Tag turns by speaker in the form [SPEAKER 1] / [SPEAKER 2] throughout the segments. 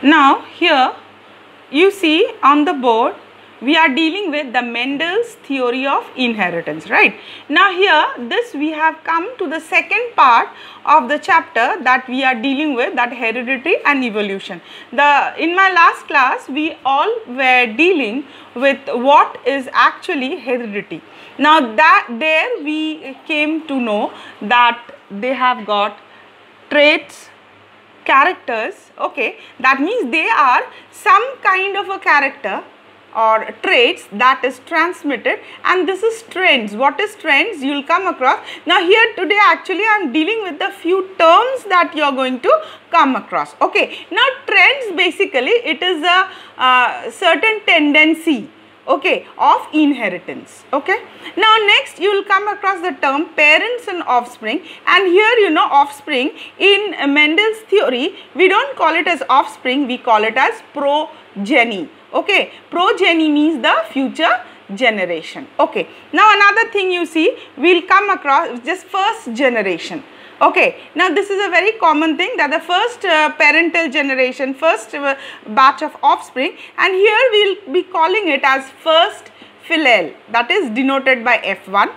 [SPEAKER 1] Now here you see on the board we are dealing with the Mendel's theory of inheritance, right? Now here this we have come to the second part of the chapter that we are dealing with, that heredity and evolution. In my last class we all were dealing with what is actually heredity. Now that there we came to know that they have got traits, characters, okay, that means they are some kind of a character or traits that is transmitted, and this is trends. What is trends? You will come across. Now here today actually I am dealing with the few terms that you are going to come across, okay. Now trends basically it is a certain tendency, okay, of inheritance, okay. Now next you will come across the term parents and offspring, and here you know offspring in Mendel's theory we don't call it as offspring, we call it as progeny, okay. Progeny means the future generation, okay. Now another thing you see, we will come across just first generation. Okay, now this is a very common thing, that the first parental generation, first batch of offspring, and here we will be calling it as first filial, that is denoted by F1.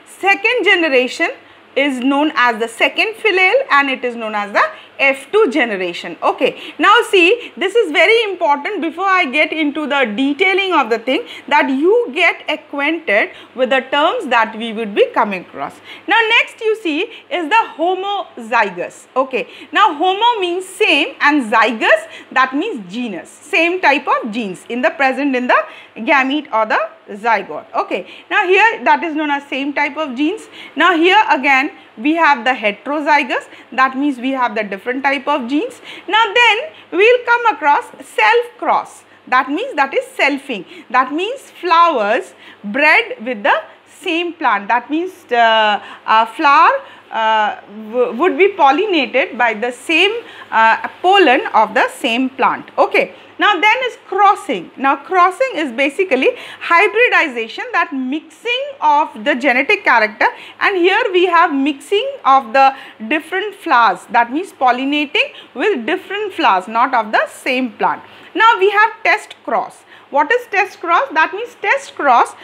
[SPEAKER 1] Second generation is known as the second filial, and it is known as the F2 generation, okay. Now see, this is very important before I get into the detailing of the thing, that you get acquainted with the terms that we would be coming across. Now next you see is the homozygous, okay. Now homo means same and zygous, that means genus, same type of genes in the present in the gamete or the zygote, okay. Now here that is known as same type of genes. Now here again we have the heterozygous, that means we have the different type of genes. Now then we will come across self-cross, that means that is selfing, that means flowers bred with the same plant, that means flower would be pollinated by the same pollen of the same plant, okay. Now then is crossing. Now crossing is basically hybridization, that mixing of the genetic character, and here we have mixing of the different flowers, that means pollinating with different flowers, not of the same plant. Now we have test cross. What is test cross? That means test cross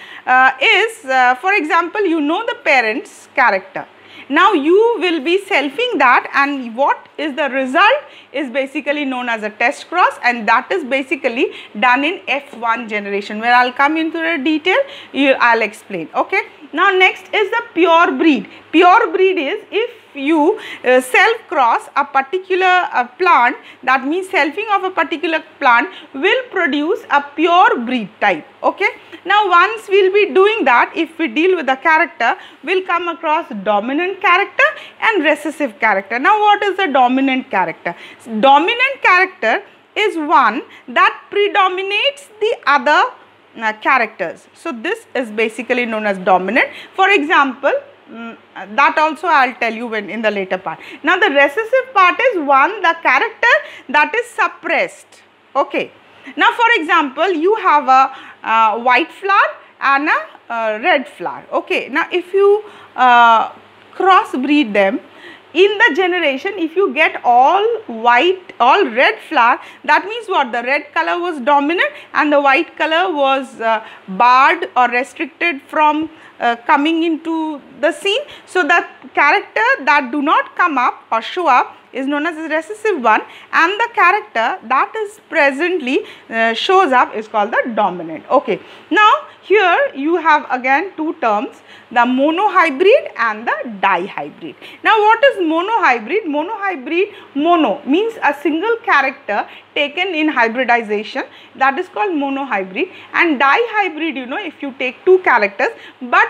[SPEAKER 1] is for example you know the parent's character. Now you will be selfing that, and what is the result is basically known as a test cross, and that is basically done in F1 generation, where I will come into the detail, I will explain, okay. Now next is the pure breed. Pure breed is if you self-cross a particular plant, that means selfing of a particular plant will produce a pure breed type, okay. Now once we will be doing that, if we deal with the character, we will come across dominant character and recessive character. Now what is the dominant character? Dominant character is one that predominates the other characters. So this is basically known as dominant. For example, that also I will tell you when in the later part. Now the recessive part is one, the character that is suppressed, okay. Now for example you have a white flower and a red flower, okay. Now if you crossbreed them in the generation, if you get all white, all red flower, that means what, the red color was dominant and the white color was barred or restricted from coming into the scene. So the character that do not come up or show up is known as the recessive one, and the character that is presently shows up is called the dominant, okay. Now here you have again two terms, the monohybrid and the dihybrid. Now what is monohybrid? Monohybrid, mono means a single character taken in hybridization, that is called monohybrid, and dihybrid, you know, if you take two characters but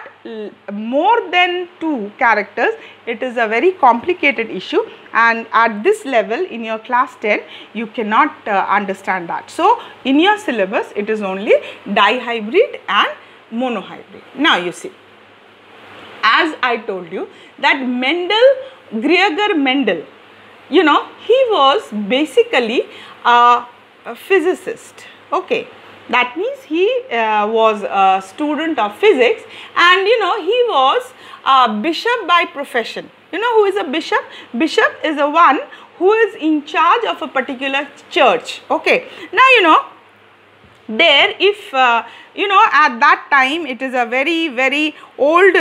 [SPEAKER 1] more than two characters, it is a very complicated issue, and at this level in your class 10 you cannot understand that. So in your syllabus it is only dihybrid and monohybrid. Now you see, as I told you that Gregor Mendel, you know, he was basically a physicist, okay. That means he was a student of physics, and you know he was a bishop by profession. You know who is a bishop? Bishop is the one who is in charge of a particular church. Okay, now there, if at that time, it is a very old,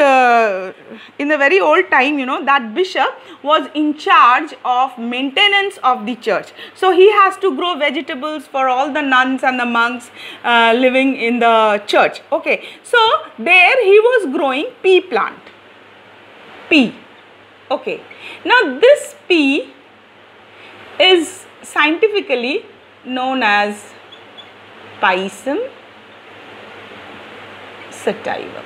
[SPEAKER 1] in the very old time, that bishop was in charge of maintenance of the church. So he has to grow vegetables for all the nuns and the monks living in the church. Okay, so there he was growing pea plant, pea. Okay, now this pea is scientifically known as Pisum sativum.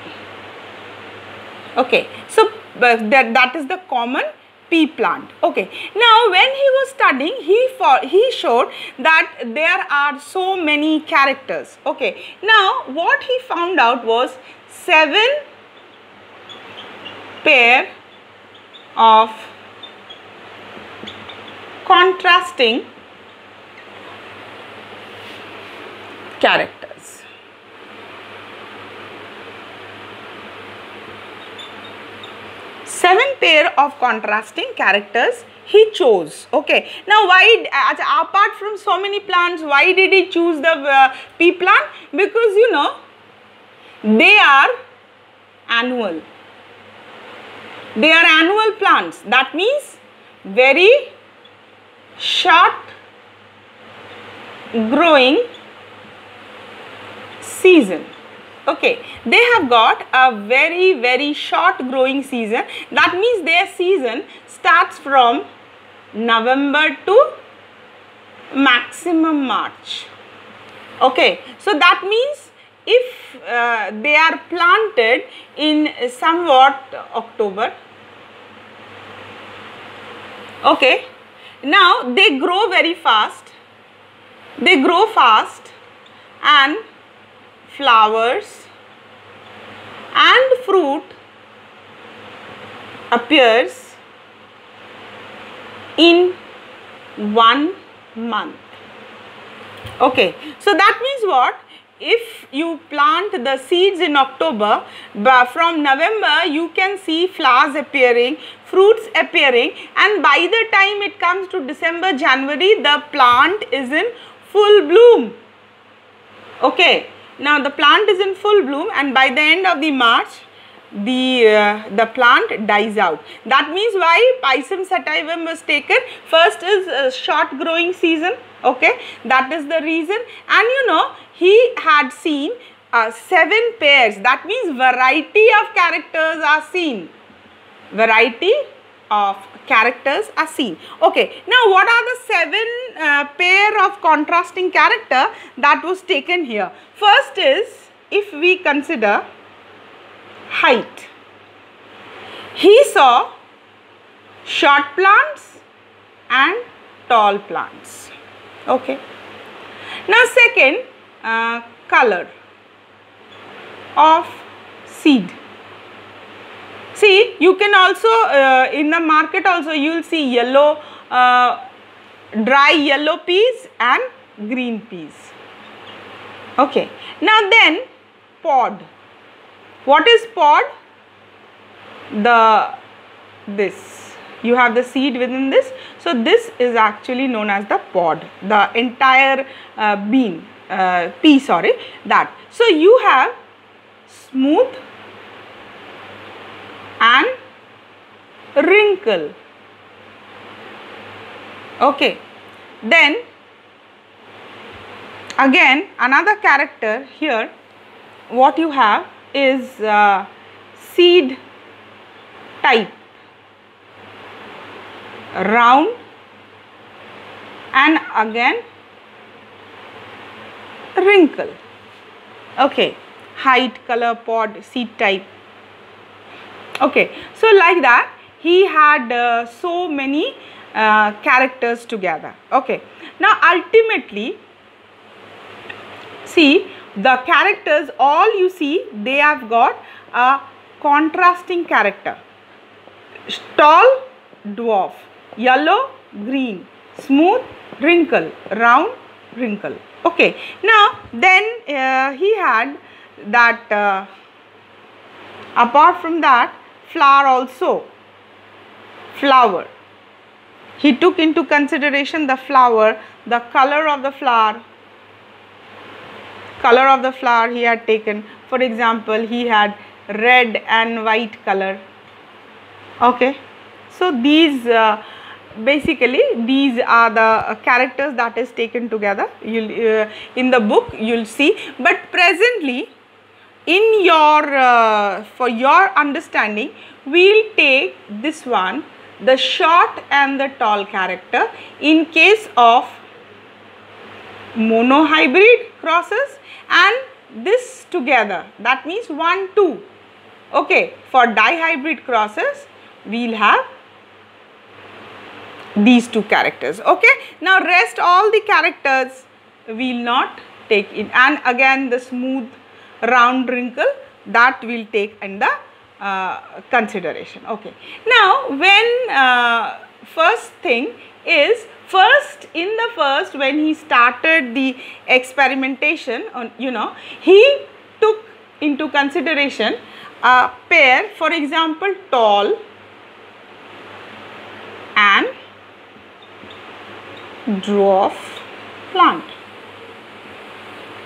[SPEAKER 1] Okay, so that is the common pea plant. Okay, now when he was studying, he showed that there are so many characters. Okay, now what he found out was 7 pair of contrasting characters. 7 pair of contrasting characters he chose. Okay, now why, apart from so many plants, why did he choose the pea plant? Because they are annual. They are annual plants. That means very short growing season. Okay, they have got a very short growing season. That means their season starts from November to maximum March. Okay, so that means if they are planted in somewhat October, okay, now they grow very fast. They grow fast, and flowers and fruit appears in 1 month. Okay, so that means what? If you plant the seeds in October, from November you can see flowers appearing, fruits appearing, and by the time it comes to December, January, the plant is in full bloom. Okay, now the plant is in full bloom, and by the end of the March, the plant dies out. That means why Pisum sativum was taken. First is a short growing season. Okay, that is the reason. And he had seen 7 pairs. That means variety of characters are seen. Variety of characters are seen. Okay, now what are the 7 pair of contrasting character that was taken here? First is, if we consider height, he saw short plants and tall plants. Okay, now second, color of seed. See, you can also in the market also you will see yellow, dry yellow peas and green peas. Okay, now then pod. What is pod? This, you have the seed within this. So this is actually known as the pod, the entire pea, sorry, that. So you have smooth and wrinkle. Okay, then again another character here, what you have is seed type, round, and again wrinkle. Okay, height, color, pod, seed type. Okay, so like that he had so many characters together. Okay, now ultimately see the characters, all you see, they have got a contrasting character. Tall, dwarf, yellow, green, smooth, wrinkle, round, wrinkle. Okay, now then he had that apart from that, flower also, flower, He took into consideration the flower, the color of the flower. Color of the flower he had taken. For example, he had red and white color. Okay. So these basically these are the characters that is taken together. You'll in the book you'll see, but presently in your for your understanding we'll take this one, the short and the tall character in case of monohybrid crosses, and this together, that means 1 2. Okay, for dihybrid crosses we'll have these two characters. Okay, now rest all the characters we'll not take in, and again the smooth round wrinkle that we'll take in the consideration. Okay, now when first thing is, when he started the experimentation on, he took into consideration a pair, for example tall and dwarf plant.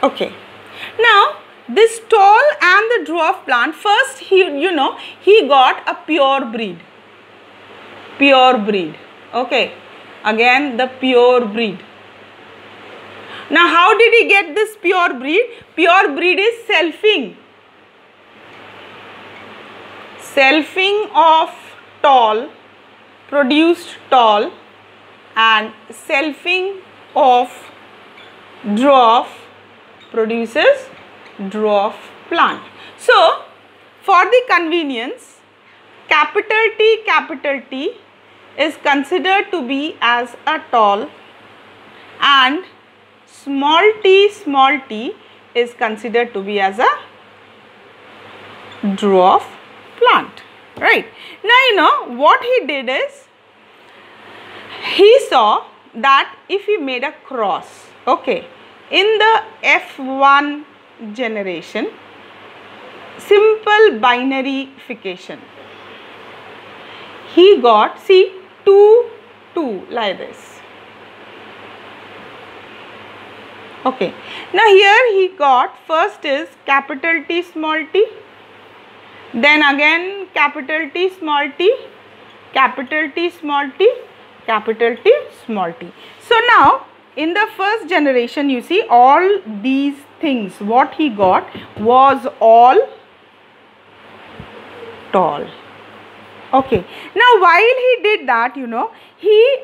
[SPEAKER 1] Okay, now this tall and the dwarf plant, first he got a pure breed. Okay, again the pure breed. Now how did he get this pure breed? Pure breed is selfing of tall produced tall, and selfing of dwarf produces dwarf plant. So for the convenience, capital T is considered to be as a tall, and small t is considered to be as a dwarf plant, right? Now what he did is, he saw that if he made a cross, okay, in the F1 generation, simple binarification, he got, see, 2 2 like this. Okay, now here he got, first is capital T small t, then again capital T small t, capital T small t, capital T small t. So now in the first generation, you see all these things what he got was all tall. Okay, now while he did that, he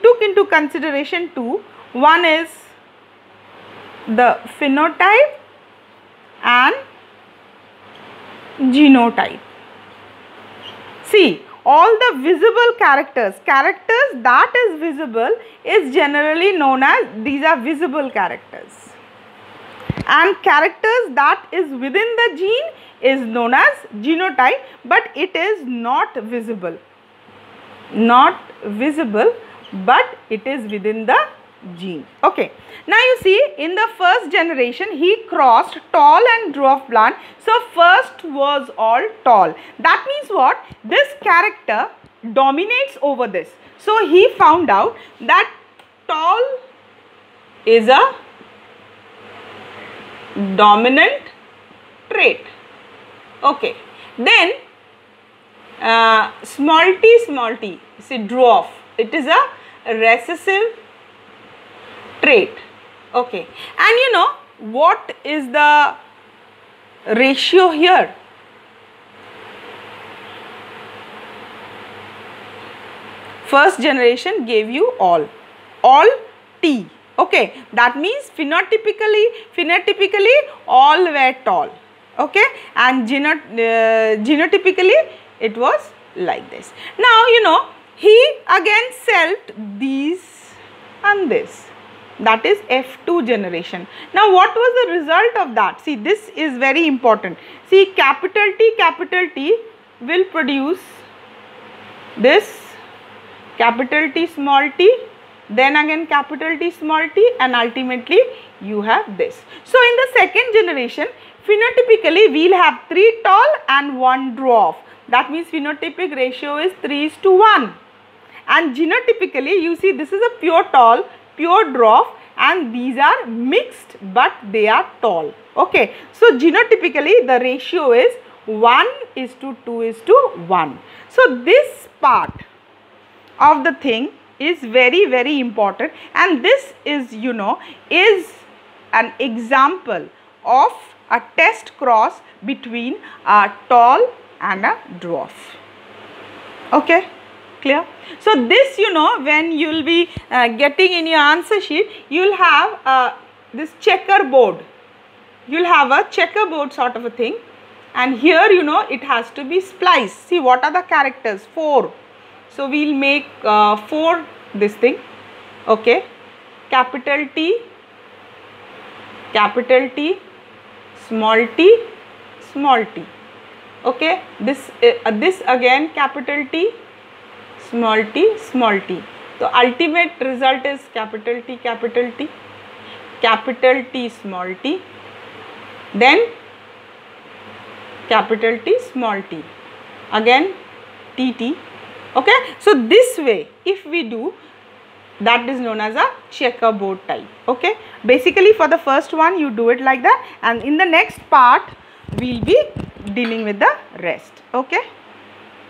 [SPEAKER 1] took into consideration two. One is the phenotype and genotype. See, all the visible characters that is visible is generally known as, these are visible characters, and characters that is within the gene is known as genotype, but it is not visible, but it is within the gene. Okay, now you see in the first generation he crossed tall and dwarf plant. So first was all tall. That means what? This character dominates over this. So he found out that tall is a dominant trait. Okay, then small t, see dwarf, it is a recessive trait. Okay, and what is the ratio here? First generation gave you all T. Okay, that means phenotypically all were tall. Okay, and genotypically it was like this. Now he again selfed these and this. That is F2 generation. Now what was the result of that? See, this is very important. See, capital T will produce this capital T small t, then again capital T small t, and ultimately you have this. So in the second generation, phenotypically we will have 3 tall and 1 dwarf. That means phenotypic ratio is 3:1. And genotypically you see this is a pure tall, pure dwarf, and these are mixed but they are tall. Okay. So genotypically the ratio is 1:2:1. So this part of the thing is very, very important, and this is, you know, is an example of a test cross between a tall and a dwarf. Okay, clear? So this, you know, when you will be getting in your answer sheet, you will have this checkerboard. You will have a checkerboard sort of a thing, and here, you know, it has to be spliced. See, what are the characters? 4. So we will make 4 this thing. Okay, capital T, small t, small t. Okay, this again capital T, small t, small t. So ultimate result is capital T, capital T, small t, then capital T, small t, again TT. Okay, so this way if we do, that is known as a checkerboard type. Okay, basically for the first one you do it like that, and in the next part we will be dealing with the rest. Okay.